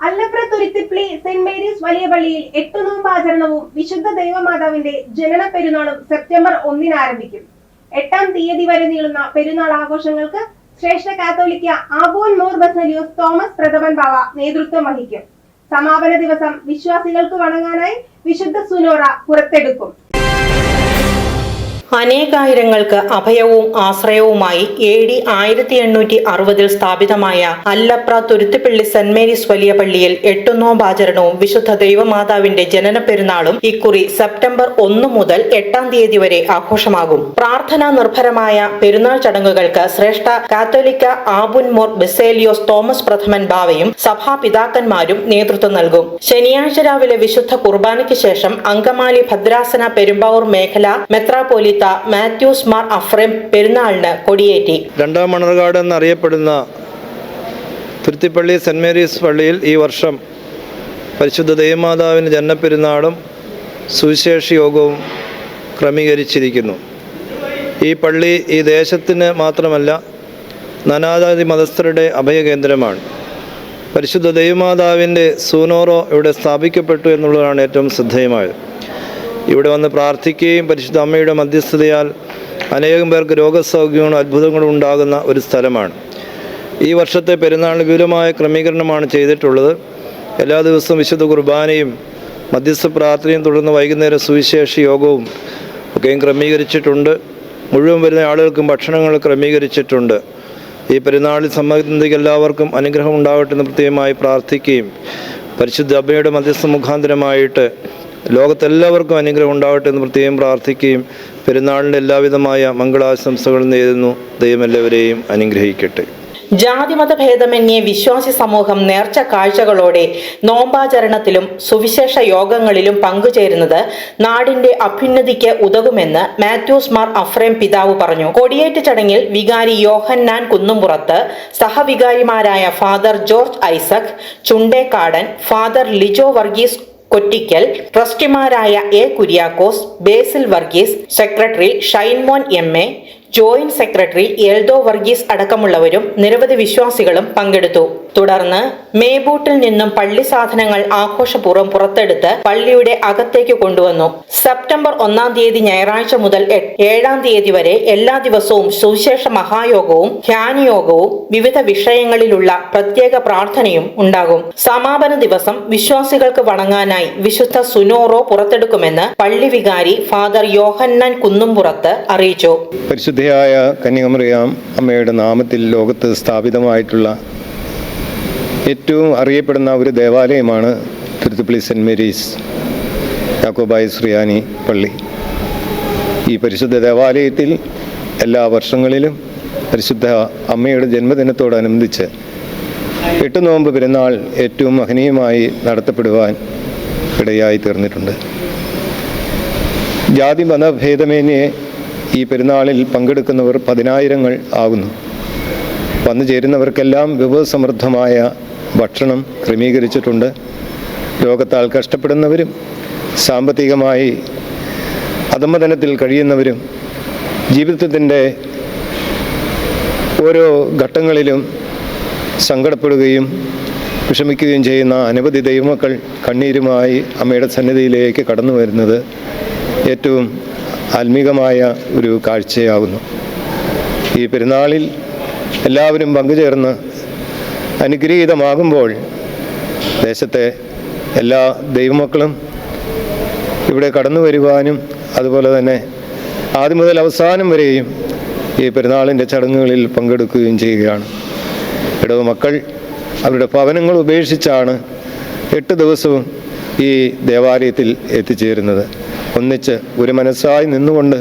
അല്ലപ്ര തുരുത്തിപ്പള്ളി സെന്റ് മേരീസ് വലിയ പള്ളിയിൽ 8 നോമ്പ് ആചരണവും വിശുദ്ധ ദൈവമാതാവിന്റെ ജനന പെരുന്നാളും സെപ്റ്റംബർ 1 ആരംഭിക്കും. 8-ാം തീയതി വരെ നീളുന്ന പെരുന്നാൾ ആഘോഷങ്ങൾക്ക് ശ്രേഷ്ഠ കാത്തോലിക്ക ആബോൻ മോർ ബസേലിയോസ് തോമസ് പ്രഥമൻ ബാവ നേതൃത്വം വഹിക്കും. സമാപന ദിവസം വിശ്വാസികൾക്ക് വണങ്ങാനായി വിശുദ്ധ സുനോറ പുറത്തെടുക്കും. അനേകായിരങ്ങൾക്ക് അഭയവും ആശ്രയവുമായി AD 1860 സ്ഥാപിതമായ അല്ലപ്ര തുരുത്തിപ്പള്ളി സെന്റ് മേരീസ് വലിയ പള്ളിയിൽ 8 നോമ്പ് ആചരണവും വിശുദ്ധ ദൈവമാതാവിന്റെ ജനന പെരുന്നാളും ഇക്കുറി സെപ്റ്റംബർ 1 മുതൽ 8-ാം തീയതി വരെ ആഘോഷമാകും. പ്രാർത്ഥനാ നിർഭരമായ പെരുന്നാൾ ചടങ്ങുകൾക്ക് ശ്രേഷ്ഠ കാത്തോലിക്ക ആബുൻ മോർ ബസേലിയോസ് തോമസ് പ്രഥമൻ ബാവയും സഭാപിതാക്കന്മാരും നേതൃത്വം നൽകും. ശനിയാഴ്ച രാവിലെ വിശുദ്ധ കുർബാനയ്ക്ക് ശേഷം അങ്കമാലി ഭദ്രാസന പെരുമ്പാവൂർ മേഖല മെത്രാപോലീത്ത മാത്യൂസ് മാർ അഫ്രേം പെരുന്നാളിന് കൊടിയേറ്റി. രണ്ടാം മണർകാട് എന്നറിയപ്പെടുന്ന തുരുത്തിപ്പള്ളി സെന്റ് മേരീസ് പള്ളിയിൽ ഈ വർഷം പരിശുദ്ധ ദൈവമാതാവിൻ്റെ ജനനപ്പെരുന്നാളും സുവിശേഷ യോഗവും ക്രമീകരിച്ചിരിക്കുന്നു. ഈ പള്ളി ഈ ദേശത്തിന് മാത്രമല്ല നാനാജാതി മതസ്ഥരുടെ അഭയകേന്ദ്രമാണ്. പരിശുദ്ധ ദൈവമാതാവിൻ്റെ സൂനോറോ ഇവിടെ സ്ഥാപിക്കപ്പെട്ടു എന്നുള്ളതാണ് ഏറ്റവും ശ്രദ്ധേയമായത്. ഇവിടെ വന്ന് പ്രാർത്ഥിക്കുകയും പരിശുദ്ധ അമ്മയുടെ മധ്യസ്ഥതയാൽ അനേകം പേർക്ക് രോഗസൗഖ്യങ്ങളും അത്ഭുതങ്ങളും ഉണ്ടാകുന്ന ഒരു സ്ഥലമാണ്. ഈ വർഷത്തെ പെരുന്നാളിന് വിപുലമായ ക്രമീകരണമാണ് ചെയ്തിട്ടുള്ളത്. എല്ലാ ദിവസവും വിശുദ്ധ കുർബാനയും മധ്യസ്ഥ പ്രാർത്ഥനയും തുടർന്ന് വൈകുന്നേരം സുവിശേഷ യോഗവും ഒക്കെയും ക്രമീകരിച്ചിട്ടുണ്ട്. മുഴുവൻ വരുന്ന ആളുകൾക്കും ഭക്ഷണങ്ങൾ ക്രമീകരിച്ചിട്ടുണ്ട്. ഈ പെരുന്നാളിൽ സംബന്ധിക്കുന്ന എല്ലാവർക്കും അനുഗ്രഹം ഉണ്ടാകട്ടെ എന്ന് പ്രത്യേകമായി പ്രാർത്ഥിക്കുകയും പരിശുദ്ധ അമ്മയുടെ മധ്യസ്ഥ മുഖാന്തരമായിട്ട് ലോകത്തെല്ലാവർക്കും അനുഗ്രഹം ഉണ്ടാകട്ടെ എന്ന് പ്രത്യേകം പ്രാർത്ഥിക്കുകയും പെരുന്നാളിൻ്റെ എല്ലാവിധമായ മംഗളാശംസകൾ നേരുന്നു. ദൈവം എല്ലാവരെയും അനുഗ്രഹിക്കട്ടെ. ജാതിമത ഭേദമന്യേ വിശ്വാസി സമൂഹം നേർച്ച കാഴ്ചകളോടെ നോമ്പാചരണത്തിലും സുവിശേഷ യോഗങ്ങളിലും പങ്കുചേരുന്നത് നാടിന്റെ അഭ്യുന്നതിക്ക് ഉതകുമെന്ന് മാത്യൂസ് മാർ അഫ്രേം പിതാവ് പറഞ്ഞു. കൊടിയേറ്റ് ചടങ്ങിൽ വികാരി യോഹന്നാൻ കുന്നുംപുറത്ത്, സഹവികാരിമാരായ ഫാദർ ജോർജ് ഐസക് ചുണ്ടേക്കാടൻ, ഫാദർ ലിജോ വർഗീസ് കൊറ്റിക്കൽ, ട്രസ്റ്റിമാരായ A. Kuriakose, Basil Varghese, secretary Shinemon MA, joint secretary Eldho Varghese അടക്കമുള്ളവരും നിരവധി വിശ്വാസികളും പങ്കെടുത്തു. തുടർന്ന് മേബൂട്ടിൽ നിന്നും പള്ളി സാധനങ്ങൾ ആഘോഷപൂർവ്വം പുറത്തെടുത്ത് പള്ളിയുടെ അകത്തേക്ക് കൊണ്ടുവന്നു. സെപ്റ്റംബർ 1-ാം തീയതി ഞായറാഴ്ച മുതൽ 7-ാം തീയതി വരെ എല്ലാ ദിവസവും സുവിശേഷ മഹായോഗവും ധ്യാനയോഗവും വിവിധ വിഷയങ്ങളിലുള്ള പ്രത്യേക പ്രാർത്ഥനയും ഉണ്ടാകും. സമാപന ദിവസം വിശ്വാസികൾക്ക് വണങ്ങാനായി വിശുദ്ധ സുനോറോ പുറത്തെടുക്കുമെന്ന് പള്ളി വികാരി ഫാദർ യോഹന്നാൻ കുന്നുംപുറത്ത് അറിയിച്ചു. പരിശുദ്ധയായ കന്യകമറിയാം അമ്മയുടെ നാമത്തിൽ ലോകത്ത് സ്ഥാപിതമായിട്ടുള്ള ഏറ്റവും അറിയപ്പെടുന്ന ഒരു ദേവാലയമാണ് തുരുത്തിപ്പള്ളി സെന്റ് മേരീസ് യാക്കോബായ ശ്രീയാനി പള്ളി. ഈ പരിശുദ്ധ ദേവാലയത്തിൽ എല്ലാ വർഷങ്ങളിലും പരിശുദ്ധ അമ്മയുടെ ജന്മദിനത്തോടനുബന്ധിച്ച് 8 നോമ്പ് പെരുന്നാൾ ഏറ്റവും മഹനീയമായി നടത്തപ്പെടുവാൻ ഇടയായി തീർന്നിട്ടുണ്ട്. ജാതി മതഭേദമേന്യേ ഈ പെരുന്നാളിൽ പങ്കെടുക്കുന്നവർ 10,000 ആകുന്നു. വന്നു ചേരുന്നവർക്കെല്ലാം വിഭവസമൃദ്ധമായ ഭക്ഷണം ക്രമീകരിച്ചിട്ടുണ്ട്. രോഗത്താൽ കഷ്ടപ്പെടുന്നവരും സാമ്പത്തികമായി അധമതനത്തിൽ കഴിയുന്നവരും ജീവിതത്തിൻ്റെ ഓരോ ഘട്ടങ്ങളിലും സങ്കടപ്പെടുകയും വിഷമിക്കുകയും ചെയ്യുന്ന അനവധി ദൈവമക്കൾ കണ്ണീരുമായി അമ്മയുടെ സന്നിധിയിലേക്ക് കടന്നു വരുന്നത് ഏറ്റവും ആത്മീകമായ ഒരു കാഴ്ചയാകുന്നു. ഈ പെരുന്നാളിൽ എല്ലാവരും പങ്കുചേർന്ന് അനുഗ്രഹീതമാകുമ്പോൾ ദേശത്തെ എല്ലാ ദൈവമക്കളും ഇവിടെ കടന്നു വരുവാനും അതുപോലെ തന്നെ ആദ്യം മുതൽ അവസാനം വരെയും ഈ പെരുന്നാളിൻ്റെ ചടങ്ങുകളിൽ പങ്കെടുക്കുകയും ചെയ്യുകയാണ്. ഇടവ മക്കൾ അവരുടെ ഭവനങ്ങൾ ഉപേക്ഷിച്ചാണ് 8 ദിവസവും ഈ ദേവാലയത്തിൽ എത്തിച്ചേരുന്നത്. ഒന്നിച്ച് ഒരു മനസ്സായി നിന്നുകൊണ്ട്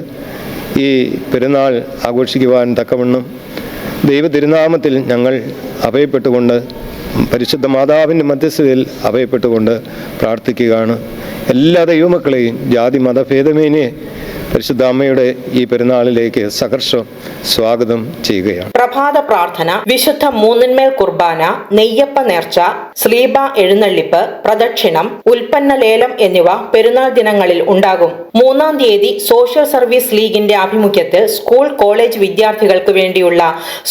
ഈ പെരുന്നാൾ ആഘോഷിക്കുവാൻ തക്കവണ്ണം ദൈവ തിരുനാമത്തിൽ ഞങ്ങൾ അഭയപ്പെട്ടുകൊണ്ട് പരിശുദ്ധ മാതാവിൻ്റെ മധ്യസ്ഥതയിൽ അഭയപ്പെട്ടുകൊണ്ട് പ്രാർത്ഥിക്കുകയാണ്. എല്ലാ ദൈവമക്കളെയും ജാതി മതഭേദമേന്യേ പരിശുദ്ധ അമ്മയുടെ ഈ പെരുന്നാളിലേക്ക് സഹർഷം സ്വാഗതം ചെയ്യുകയാണ്. പ്രഭാത പ്രാർത്ഥന, വിശുദ്ധ മൂന്നിന്മേൽ കുർബാന, നെയ്യപ്പ നേർച്ച, സ്ലീബ എഴുന്നള്ളിപ്പ്, പ്രദക്ഷിണം, ഉൽപ്പന്ന ലേലം എന്നിവ പെരുന്നാൾ ദിനങ്ങളിൽ ഉണ്ടാകും. 3-ാം തീയതി സോഷ്യൽ സർവീസ് ലീഗിന്റെ ആഭിമുഖ്യത്തിൽ സ്കൂൾ കോളേജ് വിദ്യാർത്ഥികൾക്ക് വേണ്ടിയുള്ള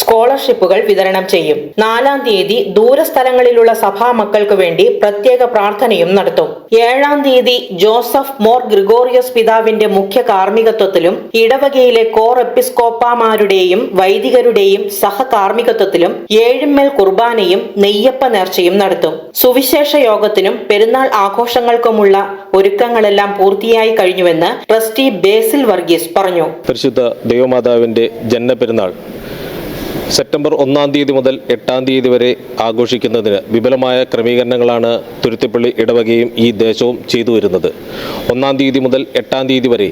സ്കോളർഷിപ്പുകൾ വിതരണം ചെയ്യും. 4-ാം തീയതി ദൂരസ്ഥലങ്ങളിലുള്ള സഭാ മക്കൾക്ക് വേണ്ടി പ്രത്യേക പ്രാർത്ഥനയും നടത്തും. 7-ാം തീയതി ജോസഫ് മോർ ഗ്രിഗോറിയസ് പിതാവിന്റെ മുഖ്യ കാർമ്മികത്വത്തിലും ഇടവകയിലെ കോർ എപ്പിസ്കോപ്പമാരുടെയും വൈദികരുടെയും സഹകാർമ്മികത്വത്തിലും ഏഴുമേൽ കുർബാനയും നെയ്യപ്പ നേർച്ചയും നടത്തും. സുവിശേഷ യോഗത്തിനും പെരുന്നാൾ ആഘോഷങ്ങൾക്കുമുള്ള ഒരുക്കങ്ങളെല്ലാം പൂർത്തിയായി കഴിഞ്ഞുവെന്ന് ട്രസ്റ്റി ബേസിൽ വർഗീസ് പറഞ്ഞു. പരിശുദ്ധ ദൈവമാതാവിന്റെ ജന്മപെരുന്നാൾ സെപ്റ്റംബർ 1-ാം തീയതി മുതൽ 8-ാം തീയതി വരെ ആഘോഷിക്കുന്നതിന് വിപുലമായ ക്രമീകരണങ്ങളാണ് തുരുത്തിപ്പള്ളി ഇടവകയും ഈ ദേശവും ചെയ്തു വരുന്നത്. 1-ാം തീയതി മുതൽ 8-ാം തീയതി വരെ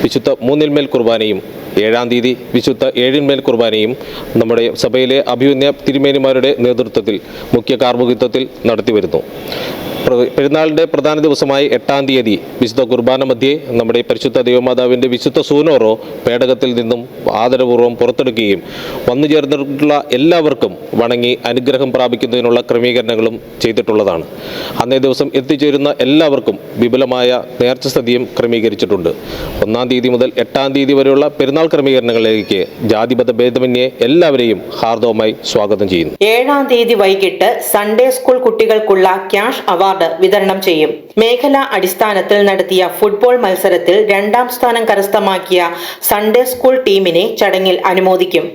വിശുദ്ധ മൂന്നിന്മേൽ കുർബാനയും 7-ാം തീയതി വിശുദ്ധ ഏഴിന്മേൽ കുർബാനയും നമ്മുടെ സഭയിലെ അഭിമന്യ തിരുമേനിമാരുടെ നേതൃത്വത്തിൽ മുഖ്യ കാർമ്മികത്വത്തിൽ നടത്തിവരുന്നു. പെരുന്നാളിൻ്റെ പ്രധാന ദിവസമായി 8-ാം തീയതി വിശുദ്ധ കുർബാന മധ്യേ നമ്മുടെ പരിശുദ്ധ ദൈവമാതാവിൻ്റെ വിശുദ്ധ സൂനോറോ പേടകത്തിൽ നിന്നും ആദരപൂർവ്വം പുറത്തെടുക്കുകയും വന്നു ചേർന്നിട്ടുള്ള എല്ലാവർക്കും വണങ്ങി അനുഗ്രഹം പ്രാപിക്കുന്നതിനുള്ള ക്രമീകരണങ്ങളും ചെയ്തിട്ടുള്ളതാണ്. അന്നേ ദിവസം എത്തിച്ചേരുന്ന എല്ലാവർക്കും വിപുലമായ നേർച്ചസദ്യയും ക്രമീകരിച്ചിട്ടുണ്ട്. 1-ാം തീയതി മുതൽ 8-ാം തീയതി വരെയുള്ള പെരുന്നാൾ ക്രമീകരണങ്ങളിലേക്ക് ജാതിമത ഭേദമന്യേ എല്ലാവരെയും ഹാർദവമായി സ്വാഗതം ചെയ്യുന്നു. 7-ാം തീയതി വൈകിട്ട് സൺഡേ സ്കൂൾ കുട്ടികൾക്കുള്ള ക്യാഷ് അവാർഡ് വിതരണം ചെയ്യും. മേഖലാ അടിസ്ഥാനത്തിൽ നടത്തിയ ഫുട്ബോൾ മത്സരത്തിൽ 2-ാം സ്ഥാനം കരസ്ഥമാക്കിയ സൺഡേ സ്കൂൾ ടീമിനെ ചടങ്ങിൽ അനുമോദിക്കും.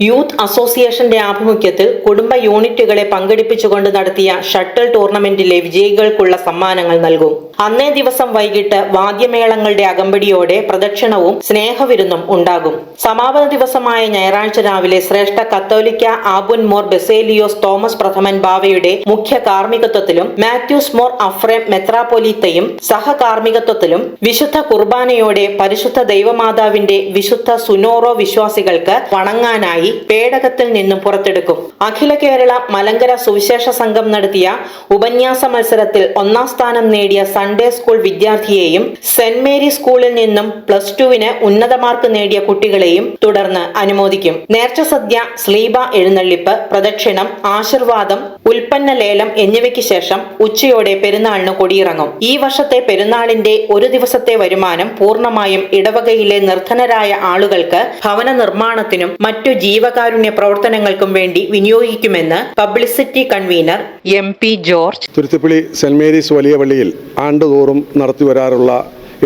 യൂത്ത് അസോസിയേഷന്റെ ആഭിമുഖ്യത്തിൽ കുടുംബ യൂണിറ്റുകളെ പങ്കെടുപ്പിച്ചുകൊണ്ട് നടത്തിയ ഷട്ടിൽ ടൂർണമെന്റിലെ വിജയികൾക്കുള്ള സമ്മാനങ്ങൾ നൽകും. അന്നേ ദിവസം വൈകിട്ട് വാദ്യമേളങ്ങളുടെ അകമ്പടിയോടെ പ്രദക്ഷിണവും സ്നേഹവിരുന്നും ഉണ്ടാകും. സമാപന ദിവസമായ ഞായറാഴ്ച രാവിലെ ശ്രേഷ്ഠ കത്തോലിക്ക ആബുൻ മോർ ബെസേലിയോസ് തോമസ് പ്രഥമൻ ബാവയുടെ മുഖ്യ കാർമ്മികത്വത്തിലും മാത്യൂസ് മോർ അഫ്രേം മെത്രാപ്പൊലീത്തയും സഹകാർമ്മികത്വത്തിലും വിശുദ്ധ കുർബാനയോടെ പരിശുദ്ധ ദൈവമാതാവിന്റെ വിശുദ്ധ സുനോറോ വിശ്വാസികൾക്ക് വണങ്ങാനായി പേടകത്തിൽ നിന്നും പുറത്തെടുക്കും. അഖില കേരള മലങ്കര സുവിശേഷ സംഘം നടത്തിയ ഉപന്യാസ മത്സരത്തിൽ 1-ാം സ്ഥാനം നേടിയ സൺഡേ സ്കൂൾ വിദ്യാർത്ഥിയെയും സെന്റ് മേരി സ്കൂളിൽ നിന്നും +2-ന് ഉന്നത മാർക്ക് നേടിയ കുട്ടികളെയും തുടർന്ന് അനുമോദിക്കും. നേർച്ച സദ്യ, സ്ലീബ എഴുന്നള്ളിപ്പ്, പ്രദക്ഷിണം, ആശീർവാദം, ഉൽപ്പന്ന ലേലം എന്നിവയ്ക്ക് ശേഷം ഉച്ചയോടെ പെരുന്നാളിന് കൊടിയിറങ്ങും. ഈ വർഷത്തെ പെരുന്നാളിന്റെ ഒരു ദിവസത്തെ വരുമാനം പൂർണ്ണമായും ഇടവകയിലെ നിർധനരായ ആളുകൾക്ക് ഭവന നിർമ്മാണത്തിനും മറ്റു ജീവകാരുണ്യ പ്രവർത്തനങ്ങൾക്കും വേണ്ടി വിനിയോഗിക്കുമെന്ന് publicity convener MP George Thuruthipally സെന്റ് മേരീസ് വലിയ പള്ളിയിൽ ആണ്ടുതോറും നടത്തി വരാറുള്ള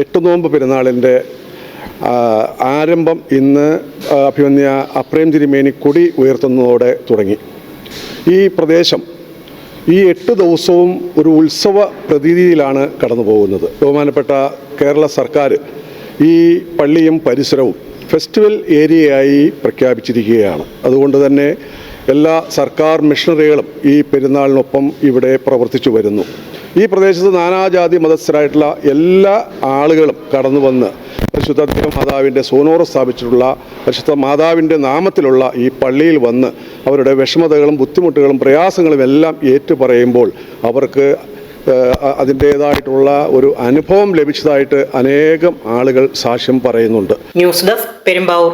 8 നോമ്പ് പെരുന്നാളിൻ്റെ ആരംഭം ഇന്ന് അഭിമന്യ അപ്രേം തിരുമേനി കൊടി ഉയർത്തുന്നതോടെ തുടങ്ങി. ഈ പ്രദേശം ഈ 8 ദിവസവും ഒരു ഉത്സവ പ്രതീതിയിലാണ് കടന്നു പോകുന്നത്. ബഹുമാനപ്പെട്ട കേരള സർക്കാർ ഈ പള്ളിയും പരിസരവും ഫെസ്റ്റിവൽ ഏരിയയായി പ്രഖ്യാപിച്ചിരിക്കുകയാണ്. അതുകൊണ്ട് തന്നെ എല്ലാ സർക്കാർ മിഷണറികളും ഈ പെരുന്നാളിനൊപ്പം ഇവിടെ പ്രവർത്തിച്ചു വരുന്നു. ഈ പ്രദേശത്ത് നാനാജാതി മതസ്ഥരായിട്ടുള്ള എല്ലാ ആളുകളും കടന്നു വന്ന് പരിശുദ്ധ ദൈവമാതാവിൻ്റെ സോനോറ് സ്ഥാപിച്ചിട്ടുള്ള പരിശുദ്ധ മാതാവിൻ്റെ നാമത്തിലുള്ള ഈ പള്ളിയിൽ വന്ന് അവരുടെ വിഷമതകളും ബുദ്ധിമുട്ടുകളും പ്രയാസങ്ങളും എല്ലാം ഏറ്റുപറയുമ്പോൾ അവർക്ക് അതിൻ്റേതായിട്ടുള്ള ഒരു അനുഭവം ലഭിച്ചതായിട്ട് അനേകം ആളുകൾ സാക്ഷ്യം പറയുന്നുണ്ട്. News desk Perumbavoor.